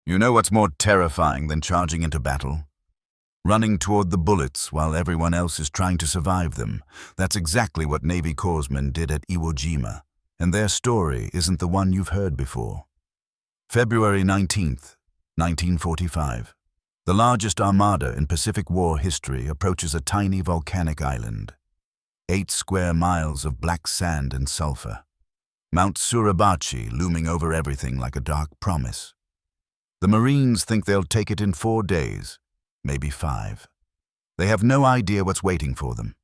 You know what's more terrifying than charging into battle? Running toward the bullets while everyone else is trying to survive them. That's exactly what Navy Corpsmen did at Iwo Jima, and their story isn't the one you've heard before. February 19th, 1945. The largest armada in Pacific War history approaches a tiny volcanic island. 8 square miles of black sand and sulfur. Mount Suribachi looming over everything like a dark promise. The Marines think they'll take it in 4 days, maybe 5. They have no idea what's waiting for them.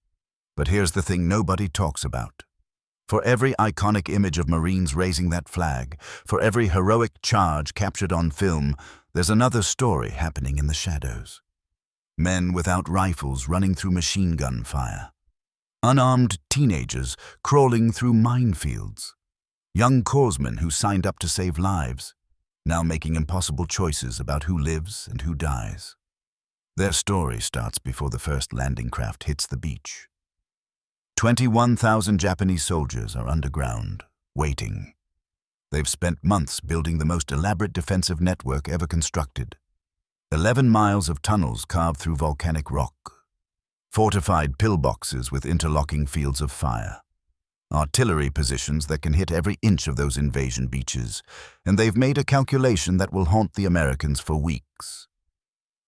But here's the thing nobody talks about. For every iconic image of Marines raising that flag, for every heroic charge captured on film, there's another story happening in the shadows. Men without rifles running through machine gun fire. Unarmed teenagers crawling through minefields. Young corpsmen who signed up to save lives, now making impossible choices about who lives and who dies. Their story starts before the first landing craft hits the beach. 21,000 Japanese soldiers are underground, waiting. They've spent months building the most elaborate defensive network ever constructed. 11 miles of tunnels carved through volcanic rock. Fortified pillboxes with interlocking fields of fire. Artillery positions that can hit every inch of those invasion beaches, and they've made a calculation that will haunt the Americans for weeks.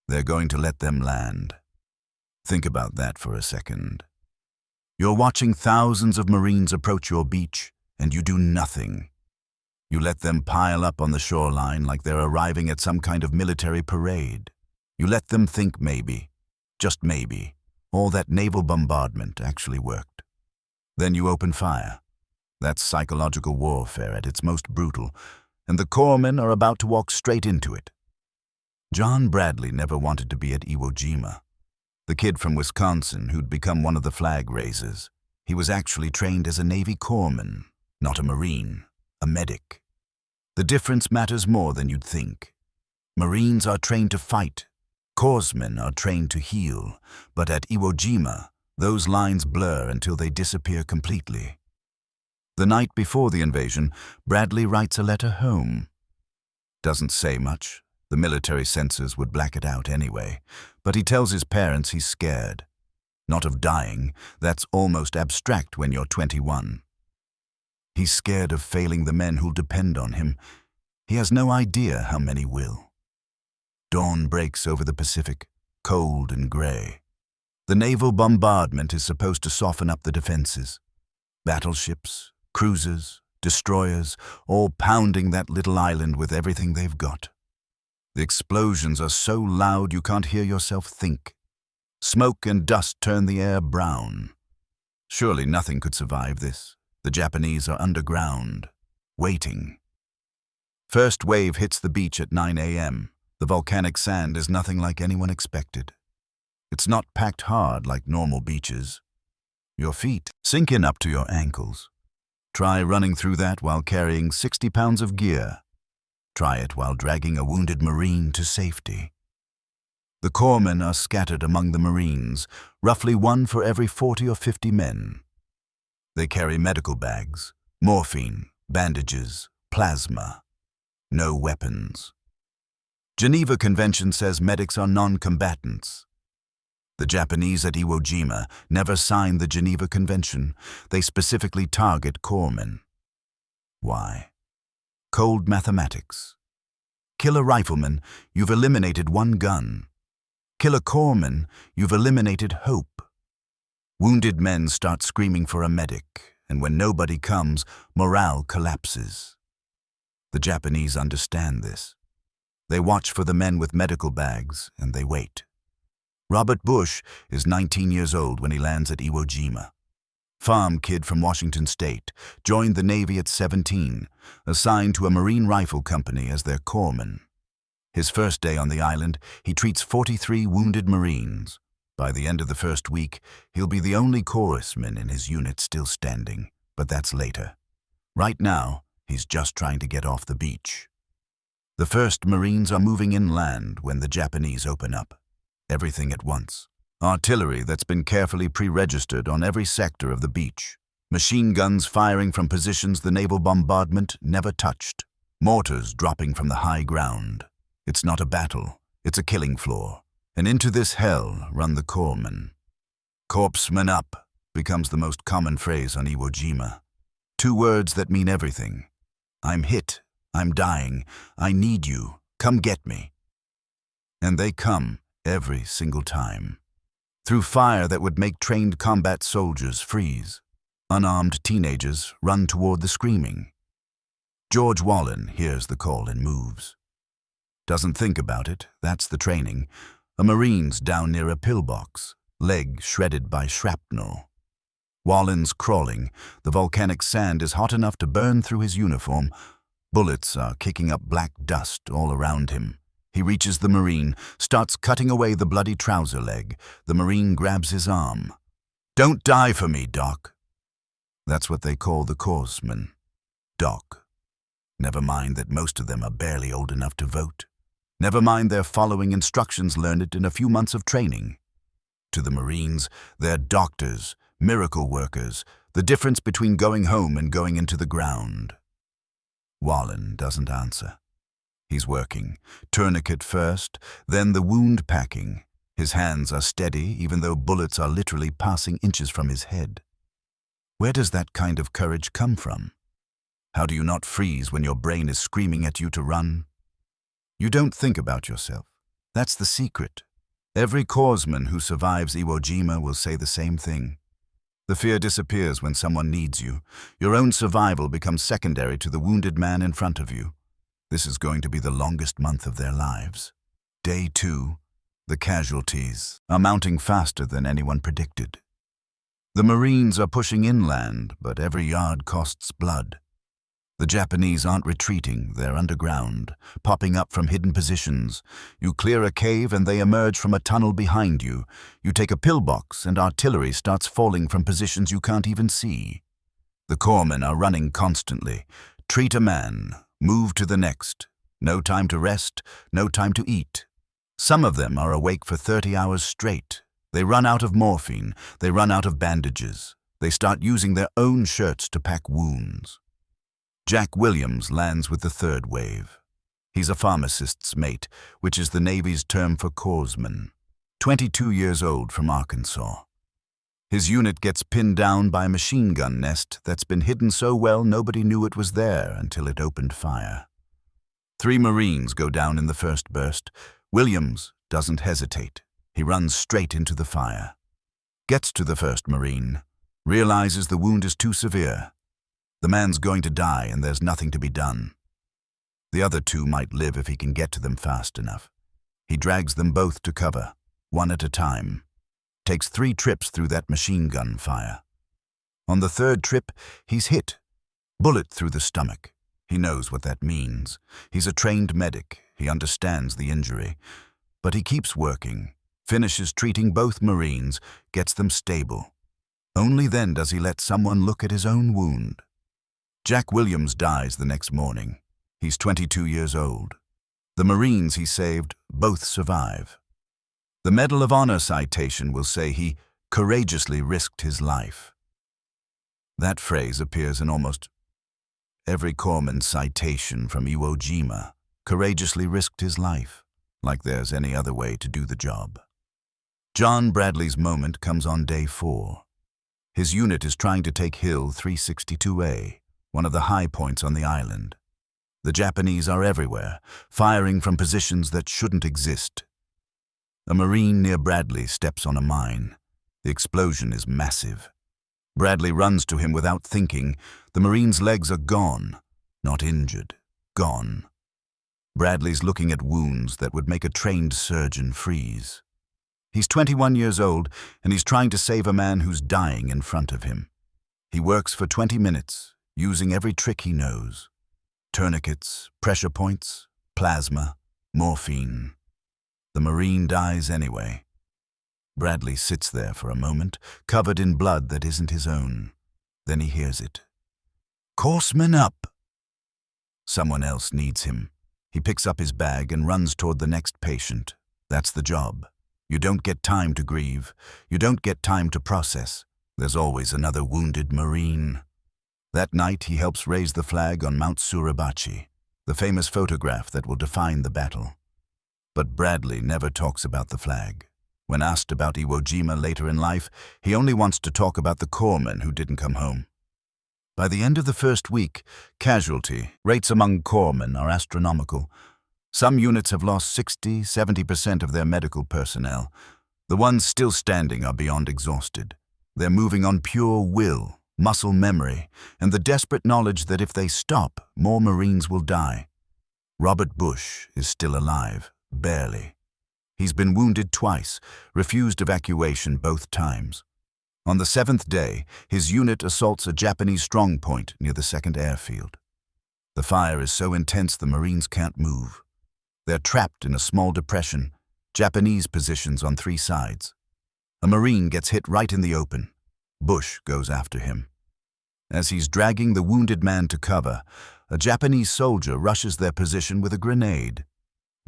They're going to let them land. Think about that for a second. You're watching thousands of Marines approach your beach, and you do nothing. You let them pile up on the shoreline like they're arriving at some kind of military parade. You let them think maybe, just maybe, all that naval bombardment actually worked. Then you open fire. That's psychological warfare at its most brutal, and the corpsmen are about to walk straight into it. John Bradley never wanted to be at Iwo Jima. The kid from Wisconsin who'd become one of the flag raisers. He was actually trained as a Navy corpsman, not a Marine, a medic. The difference matters more than you'd think. Marines are trained to fight. Corpsmen are trained to heal. But at Iwo Jima, those lines blur until they disappear completely. The night before the invasion, Bradley writes a letter home. Doesn't say much. The military censors would black it out anyway. But he tells his parents he's scared. Not of dying. That's almost abstract when you're 21. He's scared of failing the men who'll depend on him. He has no idea how many will. Dawn breaks over the Pacific, cold and gray. The naval bombardment is supposed to soften up the defenses. Battleships, cruisers, destroyers, all pounding that little island with everything they've got. The explosions are so loud you can't hear yourself think. Smoke and dust turn the air brown. Surely nothing could survive this. The Japanese are underground, waiting. First wave hits the beach at 9 a.m. The volcanic sand is nothing like anyone expected. It's not packed hard like normal beaches. Your feet sink in up to your ankles. Try running through that while carrying 60 pounds of gear. Try it while dragging a wounded Marine to safety. The corpsmen are scattered among the Marines, roughly 1 for every 40 or 50 men. They carry medical bags, morphine, bandages, plasma. No weapons. Geneva Convention says medics are non-combatants. The Japanese at Iwo Jima never signed the Geneva Convention. They specifically target corpsmen. Why? Cold mathematics. Kill a rifleman, you've eliminated 1 gun. Kill a corpsman, you've eliminated hope. Wounded men start screaming for a medic, and when nobody comes, morale collapses. The Japanese understand this. They watch for the men with medical bags, and they wait. Robert Bush is 19 years old when he lands at Iwo Jima. Farm kid from Washington State, joined the Navy at 17, assigned to a Marine rifle company as their corpsman. His first day on the island, he treats 43 wounded Marines. By the end of the first week, he'll be the only corpsman in his unit still standing, but that's later. Right now, he's just trying to get off the beach. The first Marines are moving inland when the Japanese open up. Everything at once. Artillery that's been carefully pre-registered on every sector of the beach. Machine guns firing from positions the naval bombardment never touched. Mortars dropping from the high ground. It's not a battle, it's a killing floor. And into this hell run the Corpsmen. Corpsmen up becomes the most common phrase on Iwo Jima. 2 words that mean everything. I'm hit, I'm dying, I need you, come get me. And they come every single time. Through fire that would make trained combat soldiers freeze. Unarmed teenagers run toward the screaming. George Wahlen hears the call and moves. Doesn't think about it, that's the training. A Marine's down near a pillbox, leg shredded by shrapnel. Wahlen's crawling. The volcanic sand is hot enough to burn through his uniform. Bullets are kicking up black dust all around him. He reaches the Marine, starts cutting away the bloody trouser leg. The Marine grabs his arm. "Don't die for me, Doc." That's what they call the Corpsmen. Doc. Never mind that most of them are barely old enough to vote. Never mind they're following instructions learned in a few months of training. To the Marines, they're doctors, miracle workers, the difference between going home and going into the ground. Wahlen doesn't answer. He's working. Tourniquet first, then the wound packing. His hands are steady, even though bullets are literally passing inches from his head. Where does that kind of courage come from? How do you not freeze when your brain is screaming at you to run? You don't think about yourself. That's the secret. Every Corpsman who survives Iwo Jima will say the same thing. The fear disappears when someone needs you. Your own survival becomes secondary to the wounded man in front of you. This is going to be the longest month of their lives. Day 2, the casualties are mounting faster than anyone predicted. The Marines are pushing inland, but every yard costs blood. The Japanese aren't retreating, they're underground, popping up from hidden positions. You clear a cave and they emerge from a tunnel behind you. You take a pillbox and artillery starts falling from positions you can't even see. The Corpsmen are running constantly. Treat a man, move to the next. No time to rest, no time to eat. Some of them are awake for 30 hours straight. They run out of morphine, they run out of bandages. They start using their own shirts to pack wounds. Jack Williams lands with the 3rd wave. He's a pharmacist's mate, which is the Navy's term for Corpsman. 22 years old from Arkansas. His unit gets pinned down by a machine gun nest that's been hidden so well nobody knew it was there until it opened fire. 3 Marines go down in the first burst. Williams doesn't hesitate. He runs straight into the fire. Gets to the 1st Marine. Realizes the wound is too severe. The man's going to die and there's nothing to be done. The other 2 might live if he can get to them fast enough. He drags them both to cover, one at a time. Takes 3 trips through that machine gun fire. On the 3rd trip, he's hit. Bullet through the stomach. He knows what that means. He's a trained medic. He understands the injury. But he keeps working, finishes treating both Marines, gets them stable. Only then does he let someone look at his own wound. Jack Williams dies the next morning. He's 22 years old. The Marines he saved both survive. The Medal of Honor citation will say he courageously risked his life. That phrase appears in almost every Corpsman citation from Iwo Jima. Courageously risked his life, like there's any other way to do the job. John Bradley's moment comes on day 4. His unit is trying to take Hill 362A, one of the high points on the island. The Japanese are everywhere, firing from positions that shouldn't exist. A Marine near Bradley steps on a mine. The explosion is massive. Bradley runs to him without thinking. The Marine's legs are gone, not injured, gone. Bradley's looking at wounds that would make a trained surgeon freeze. He's 21 years old, and he's trying to save a man who's dying in front of him. He works for 20 minutes, using every trick he knows. Tourniquets, pressure points, plasma, morphine. The Marine dies anyway. Bradley sits there for a moment, covered in blood that isn't his own. Then he hears it. "Corpsmen up!" Someone else needs him. He picks up his bag and runs toward the next patient. That's the job. You don't get time to grieve. You don't get time to process. There's always another wounded Marine. That night, he helps raise the flag on Mount Suribachi, the famous photograph that will define the battle. But Bradley never talks about the flag. When asked about Iwo Jima later in life, he only wants to talk about the corpsmen who didn't come home. By the end of the first week, casualty rates among corpsmen are astronomical. Some units have lost 60–70% of their medical personnel. The ones still standing are beyond exhausted. They're moving on pure will, muscle memory, and the desperate knowledge that if they stop, more Marines will die. Robert Bush is still alive, barely. He's been wounded twice, refused evacuation both times. On the 7th day, his unit assaults a Japanese strongpoint near the 2nd airfield. The fire is so intense the Marines can't move. They're trapped in a small depression, Japanese positions on 3 sides. A Marine gets hit right in the open. Bush goes after him. As he's dragging the wounded man to cover, a Japanese soldier rushes their position with a grenade.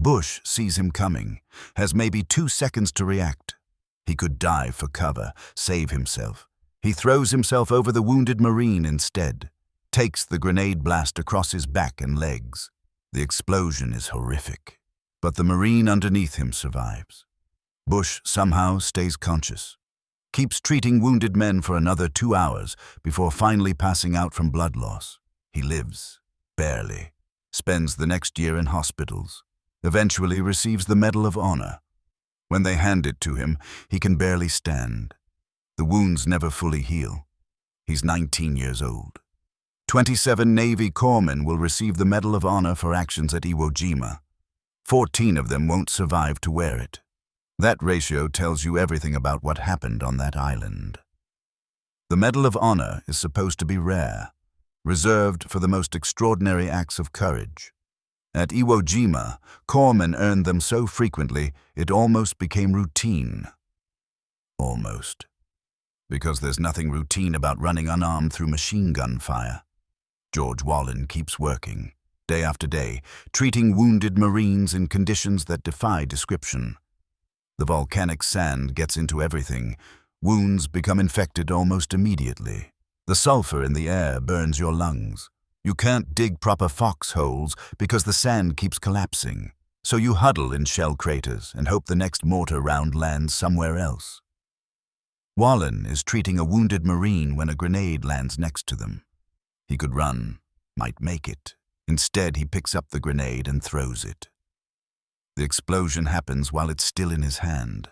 Bush sees him coming, has maybe 2 seconds to react. He could dive for cover, save himself. He throws himself over the wounded Marine instead, takes the grenade blast across his back and legs. The explosion is horrific, but the Marine underneath him survives. Bush somehow stays conscious, keeps treating wounded men for another 2 hours before finally passing out from blood loss. He lives, barely, spends the next year in hospitals, eventually receives the Medal of Honor. When they hand it to him, he can barely stand. The wounds never fully heal. He's 19 years old. 27 Navy corpsmen will receive the Medal of Honor for actions at Iwo Jima. 14 of them won't survive to wear it. That ratio tells you everything about what happened on that island. The Medal of Honor is supposed to be rare, reserved for the most extraordinary acts of courage. At Iwo Jima, corpsmen earned them so frequently it almost became routine. Almost. Because there's nothing routine about running unarmed through machine gun fire. George Wahlen keeps working, day after day, treating wounded Marines in conditions that defy description. The volcanic sand gets into everything. Wounds become infected almost immediately. The sulfur in the air burns your lungs. You can't dig proper foxholes because the sand keeps collapsing. So you huddle in shell craters and hope the next mortar round lands somewhere else. Wahlen is treating a wounded Marine when a grenade lands next to them. He could run, might make it. Instead, he picks up the grenade and throws it. The explosion happens while it's still in his hand,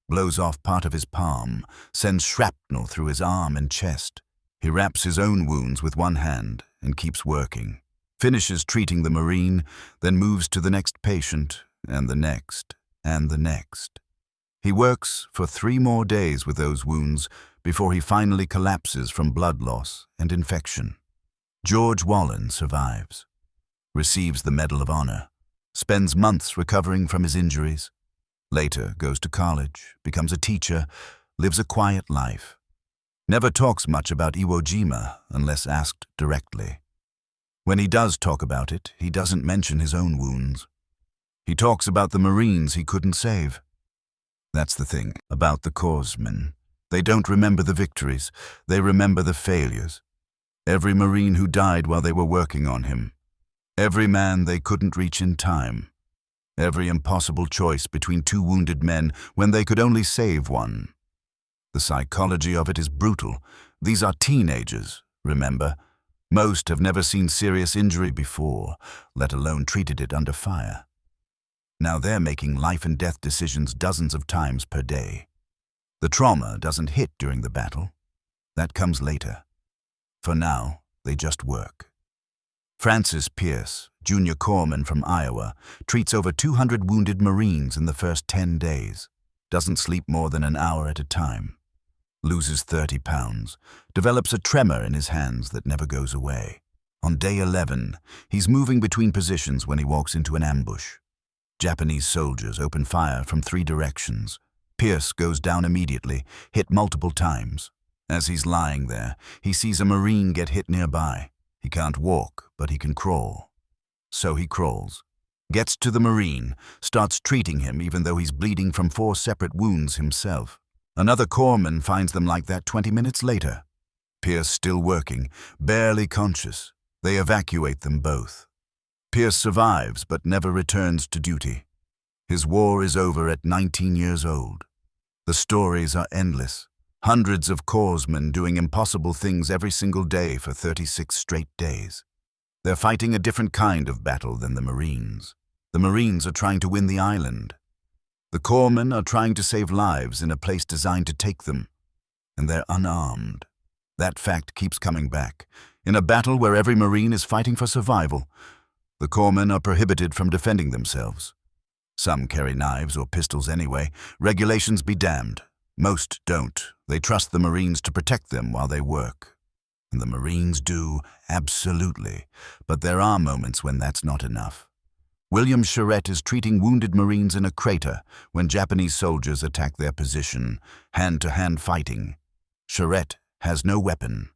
blows off part of his palm, sends shrapnel through his arm and chest. He wraps his own wounds with one hand and keeps working, finishes treating the Marine, then moves to the next patient, and the next, and the next. He works for 3 more days with those wounds before he finally collapses from blood loss and infection. George Wahlen survives, receives the Medal of Honor, spends months recovering from his injuries, later goes to college, becomes a teacher, lives a quiet life. Never talks much about Iwo Jima unless asked directly. When he does talk about it, he doesn't mention his own wounds. He talks about the Marines he couldn't save. That's the thing about the corpsmen. They don't remember the victories, they remember the failures. Every Marine who died while they were working on him. Every man they couldn't reach in time. Every impossible choice between 2 wounded men when they could only save one. The psychology of it is brutal. These are teenagers, remember. Most have never seen serious injury before, let alone treated it under fire. Now they're making life and death decisions dozens of times per day. The trauma doesn't hit during the battle. That comes later. For now, they just work. Francis Pierce, junior corpsman from Iowa, treats over 200 wounded Marines in the first 10 days. Doesn't sleep more than an hour at a time. Loses 30 pounds, develops a tremor in his hands that never goes away. On day 11, he's moving between positions when he walks into an ambush. Japanese soldiers open fire from 3 directions. Pierce goes down immediately, hit multiple times. As he's lying there, he sees a Marine get hit nearby. He can't walk, but he can crawl. So he crawls, gets to the Marine, starts treating him even though he's bleeding from 4 separate wounds himself. Another corpsman finds them like that 20 minutes later. Pierce still working, barely conscious. They evacuate them both. Pierce survives but never returns to duty. His war is over at 19 years old. The stories are endless. Hundreds of Corpsmen doing impossible things every single day for 36 straight days. They're fighting a different kind of battle than the Marines. The Marines are trying to win the island. The Corpsmen are trying to save lives in a place designed to take them. And they're unarmed. That fact keeps coming back. In a battle where every Marine is fighting for survival, the Corpsmen are prohibited from defending themselves. Some carry knives or pistols anyway. Regulations be damned. Most don't. They trust the Marines to protect them while they work. And the Marines do, absolutely. But there are moments when that's not enough. William Charette is treating wounded Marines in a crater when Japanese soldiers attack their position, hand-to-hand fighting. Charette has no weapon.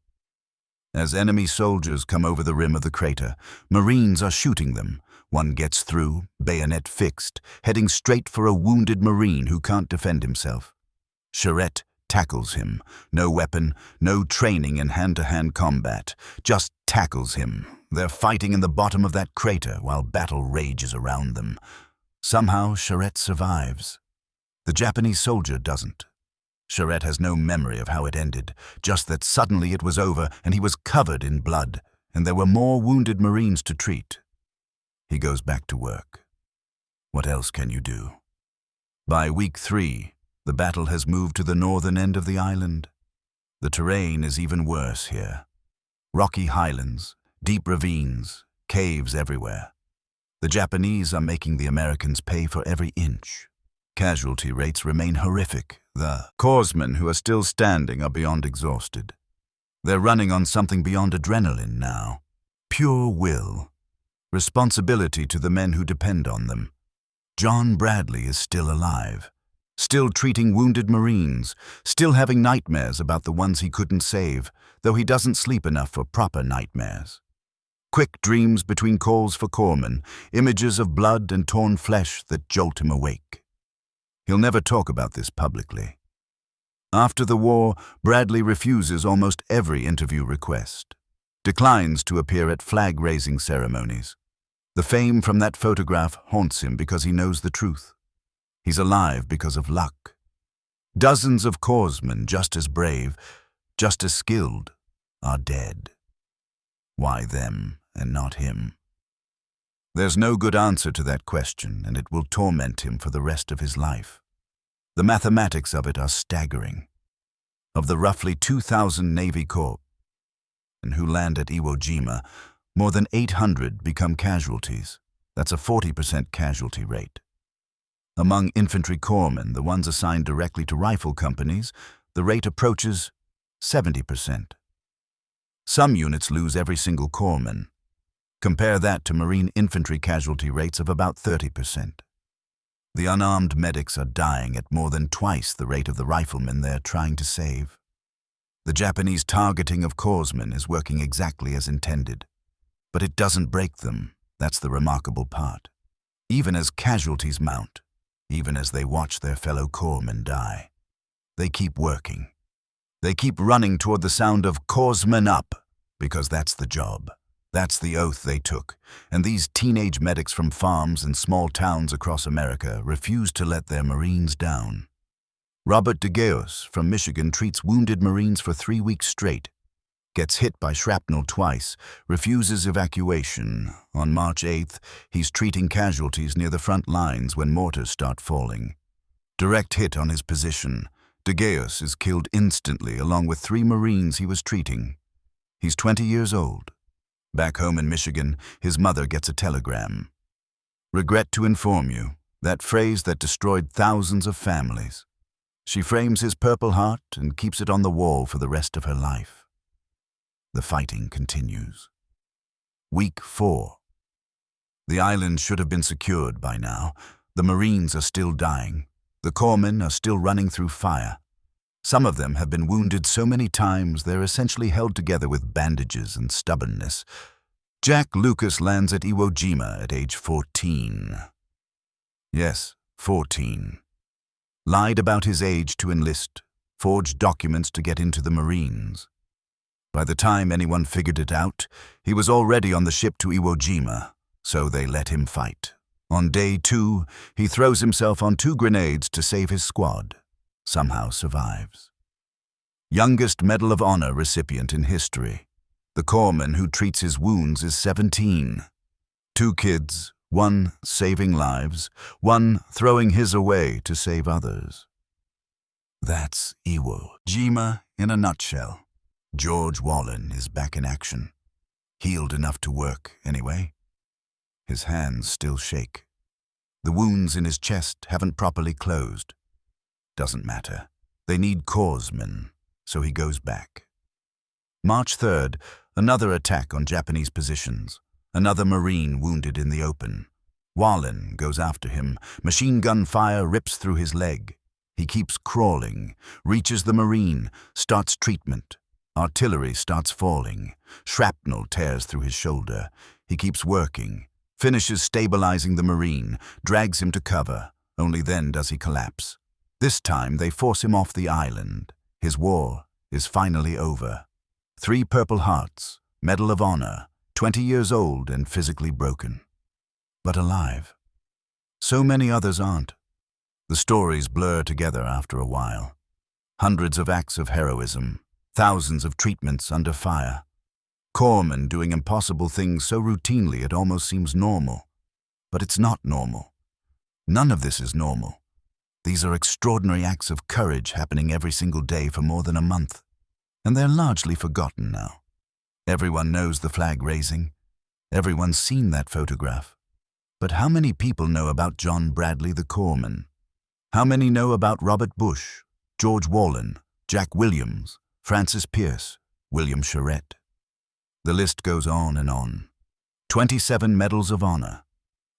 As enemy soldiers come over the rim of the crater, Marines are shooting them. One gets through, bayonet fixed, heading straight for a wounded Marine who can't defend himself. Charette tackles him. No weapon, no training in hand-to-hand combat. Just tackles him. They're fighting in the bottom of that crater while battle rages around them. Somehow, Charette survives. The Japanese soldier doesn't. Charette has no memory of how it ended, just that suddenly it was over and he was covered in blood, and there were more wounded Marines to treat. He goes back to work. What else can you do? By week 3, the battle has moved to the northern end of the island. The terrain is even worse here. Rocky highlands, deep ravines, caves everywhere. The Japanese are making the Americans pay for every inch. Casualty rates remain horrific. The Corpsmen who are still standing are beyond exhausted. They're running on something beyond adrenaline now. Pure will. Responsibility to the men who depend on them. John Bradley is still alive. Still treating wounded Marines, still having nightmares about the ones he couldn't save, though he doesn't sleep enough for proper nightmares. Quick dreams between calls for corpsmen, images of blood and torn flesh that jolt him awake. He'll never talk about this publicly. After the war, Bradley refuses almost every interview request, declines to appear at flag-raising ceremonies. The fame from that photograph haunts him because he knows the truth. He's alive because of luck. Dozens of Corpsmen, just as brave, just as skilled, are dead. Why them and not him? There's no good answer to that question, and it will torment him for the rest of his life. The mathematics of it are staggering. Of the roughly 2,000 Navy Corps who land at Iwo Jima, more than 800 become casualties. That's a 40% casualty rate. Among infantry corpsmen, the ones assigned directly to rifle companies, the rate approaches 70%. Some units lose every single corpsman. Compare that to Marine infantry casualty rates of about 30%. The unarmed medics are dying at more than twice the rate of the riflemen they're trying to save. The Japanese targeting of Corpsmen is working exactly as intended. But it doesn't break them. That's the remarkable part. Even as casualties mount, even as they watch their fellow corpsmen die, they keep working. They keep running toward the sound of Corpsmen up, because that's the job. That's the oath they took, and these teenage medics from farms and small towns across America refuse to let their Marines down. Robert DeGeos from Michigan treats wounded Marines for 3 weeks straight, gets hit by shrapnel twice, refuses evacuation. On March 8th, he's treating casualties near the front lines when mortars start falling. Direct hit on his position. DeGeos is killed instantly along with 3 Marines he was treating. He's 20 years old. Back home in Michigan, his mother gets a telegram. Regret to inform you, that phrase that destroyed thousands of families. She frames his Purple Heart and keeps it on the wall for the rest of her life. The fighting continues. Week 4. The island should have been secured by now. The Marines are still dying. The corpsmen are still running through fire. Some of them have been wounded so many times they're essentially held together with bandages and stubbornness. Jack Lucas lands at Iwo Jima at age 14. Yes, 14. Lied about his age to enlist, forged documents to get into the Marines. By the time anyone figured it out, he was already on the ship to Iwo Jima, so they let him fight. On day 2, he throws himself on 2 grenades to save his squad. Somehow survives. Youngest Medal of Honor recipient in history. The corpsman who treats his wounds is 17. 2 kids, 1 saving lives, 1 throwing his away to save others. That's Iwo Jima in a nutshell. George Wahlen is back in action. Healed enough to work, anyway. His hands still shake. The wounds in his chest haven't properly closed. Doesn't matter. They need Corpsmen, so he goes back. March 3rd, another attack on Japanese positions. Another Marine wounded in the open. Wahlen goes after him. Machine gun fire rips through his leg. He keeps crawling, reaches the Marine, starts treatment. Artillery starts falling. Shrapnel tears through his shoulder. He keeps working, finishes stabilizing the Marine, drags him to cover. Only then does he collapse. This time they force him off the island. His war is finally over. 3 Purple Hearts, Medal of Honor, 20 years old and physically broken. But alive. So many others aren't. The stories blur together after a while. Hundreds of acts of heroism, thousands of treatments under fire. Corpsmen doing impossible things so routinely it almost seems normal. But it's not normal. None of this is normal. These are extraordinary acts of courage happening every single day for more than a month. And they're largely forgotten now. Everyone knows the flag raising. Everyone's seen that photograph. But how many people know about John Bradley the corpsman? How many know about Robert Bush, George Wahlen, Jack Williams, Francis Pierce, William Charette? The list goes on and on. 27 Medals of Honor,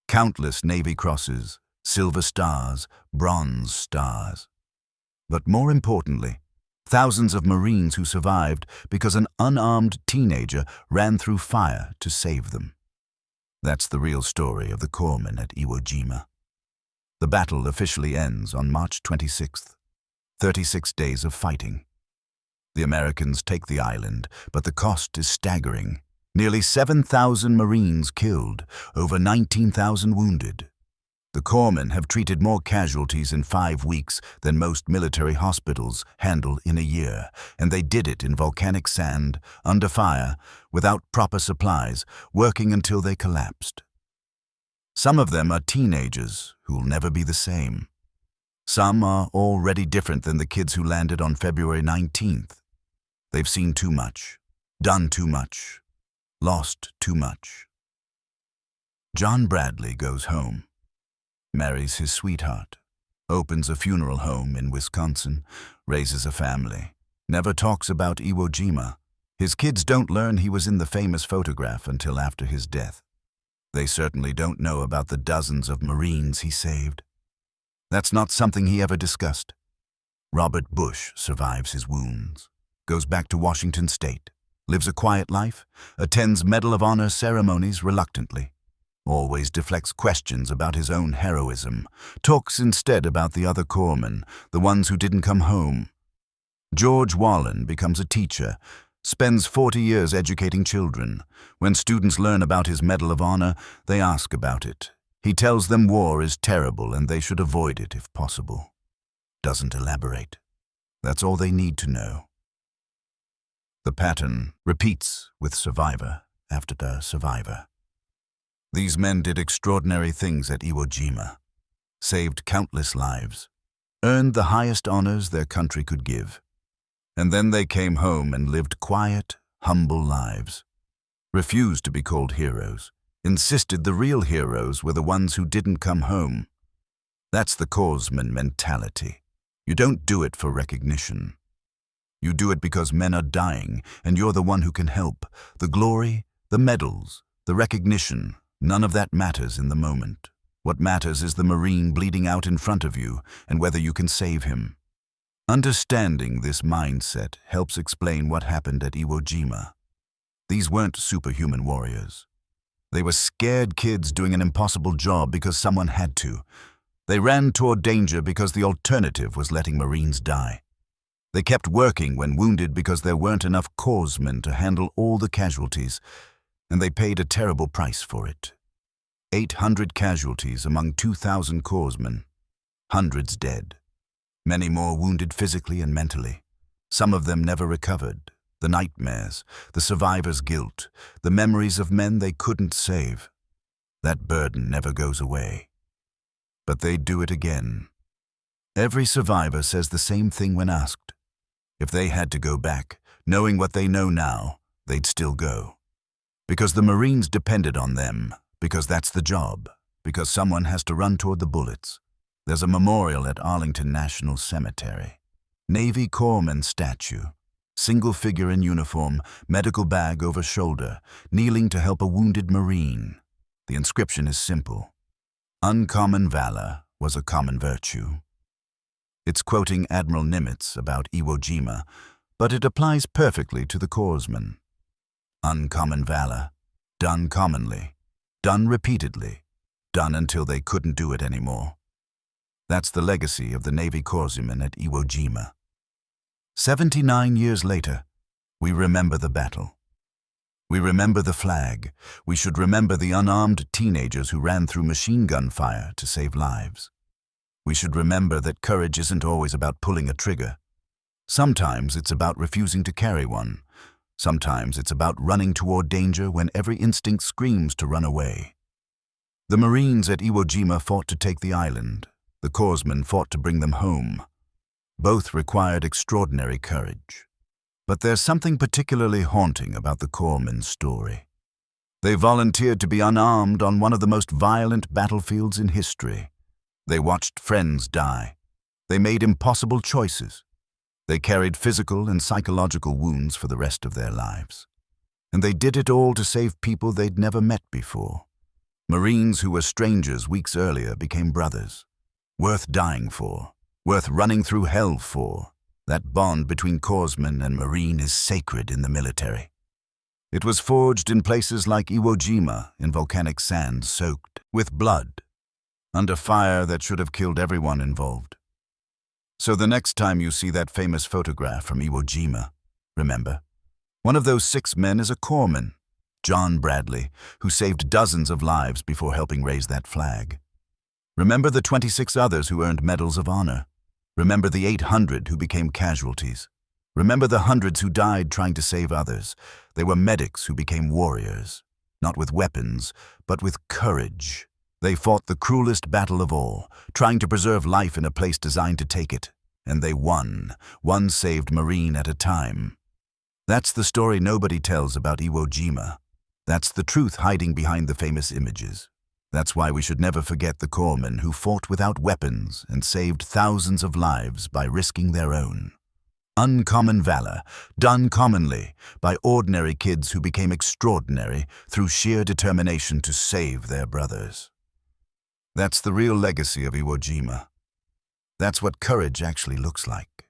countless Navy Crosses, Silver Stars, Bronze Stars. But more importantly, thousands of Marines who survived because an unarmed teenager ran through fire to save them. That's the real story of the corpsmen at Iwo Jima. The battle officially ends on March 26th. 36 days of fighting. The Americans take the island, but the cost is staggering. Nearly 7,000 Marines killed, over 19,000 wounded. The corpsmen have treated more casualties in 5 weeks than most military hospitals handle in a year, and they did it in volcanic sand, under fire, without proper supplies, working until they collapsed. Some of them are teenagers who'll never be the same. Some are already different than the kids who landed on February 19th. They've seen too much, done too much, lost too much. John Bradley goes home. Marries his sweetheart, opens a funeral home in Wisconsin, raises a family, never talks about Iwo Jima. His kids don't learn he was in the famous photograph until after his death. They certainly don't know about the dozens of Marines he saved. That's not something he ever discussed. Robert Bush survives his wounds, goes back to Washington State, lives a quiet life, attends Medal of Honor ceremonies reluctantly. Always deflects questions about his own heroism, talks instead about the other corpsmen, the ones who didn't come home. George Wahlen becomes a teacher, spends 40 years educating children. When students learn about his Medal of Honor, they ask about it. He tells them war is terrible and they should avoid it if possible. Doesn't elaborate. That's all they need to know. The pattern repeats with survivor after survivor. These men did extraordinary things at Iwo Jima, saved countless lives, earned the highest honors their country could give. And then they came home and lived quiet, humble lives. Refused to be called heroes, insisted the real heroes were the ones who didn't come home. That's the Corpsman mentality. You don't do it for recognition. You do it because men are dying and you're the one who can help. The glory, the medals, the recognition, none of that matters in the moment. What matters is the Marine bleeding out in front of you and whether you can save him. Understanding this mindset helps explain what happened at Iwo Jima. These weren't superhuman warriors. They were scared kids doing an impossible job because someone had to. They ran toward danger because the alternative was letting Marines die. They kept working when wounded because there weren't enough corpsmen to handle all the casualties, and they paid a terrible price for it. 800 casualties among 2,000 corpsmen. Hundreds dead. Many more wounded physically and mentally. Some of them never recovered. The nightmares, the survivors' guilt, the memories of men they couldn't save. That burden never goes away. But they'd do it again. Every survivor says the same thing when asked. If they had to go back, knowing what they know now, they'd still go. Because the Marines depended on them, because that's the job, because someone has to run toward the bullets. There's a memorial at Arlington National Cemetery. Navy Corpsman statue. Single figure in uniform, medical bag over shoulder, kneeling to help a wounded Marine. The inscription is simple. Uncommon valor was a common virtue. It's quoting Admiral Nimitz about Iwo Jima, but it applies perfectly to the corpsmen. Uncommon valor, done commonly, done repeatedly, done until they couldn't do it anymore. That's the legacy of the Navy corpsmen at Iwo Jima. 79 years later, we remember the battle. We remember the flag. We should remember the unarmed teenagers who ran through machine gun fire to save lives. We should remember that courage isn't always about pulling a trigger. Sometimes it's about refusing to carry one. Sometimes it's about running toward danger when every instinct screams to run away. The Marines at Iwo Jima fought to take the island. The corpsmen fought to bring them home. Both required extraordinary courage. But there's something particularly haunting about the corpsmen's story. They volunteered to be unarmed on one of the most violent battlefields in history. They watched friends die. They made impossible choices. They carried physical and psychological wounds for the rest of their lives. And they did it all to save people they'd never met before. Marines who were strangers weeks earlier became brothers. Worth dying for. Worth running through hell for. That bond between corpsman and Marine is sacred in the military. It was forged in places like Iwo Jima, in volcanic sand soaked with blood, under fire that should have killed everyone involved. So the next time you see that famous photograph from Iwo Jima, remember, one of those 6 men is a corpsman, John Bradley, who saved dozens of lives before helping raise that flag. Remember the 26 others who earned medals of honor. Remember the 800 who became casualties. Remember the hundreds who died trying to save others. They were medics who became warriors, not with weapons, but with courage. They fought the cruelest battle of all, trying to preserve life in a place designed to take it. And they won, one saved Marine at a time. That's the story nobody tells about Iwo Jima. That's the truth hiding behind the famous images. That's why we should never forget the corpsmen who fought without weapons and saved thousands of lives by risking their own. Uncommon valor, done commonly by ordinary kids who became extraordinary through sheer determination to save their brothers. That's the real legacy of Iwo Jima. That's what courage actually looks like.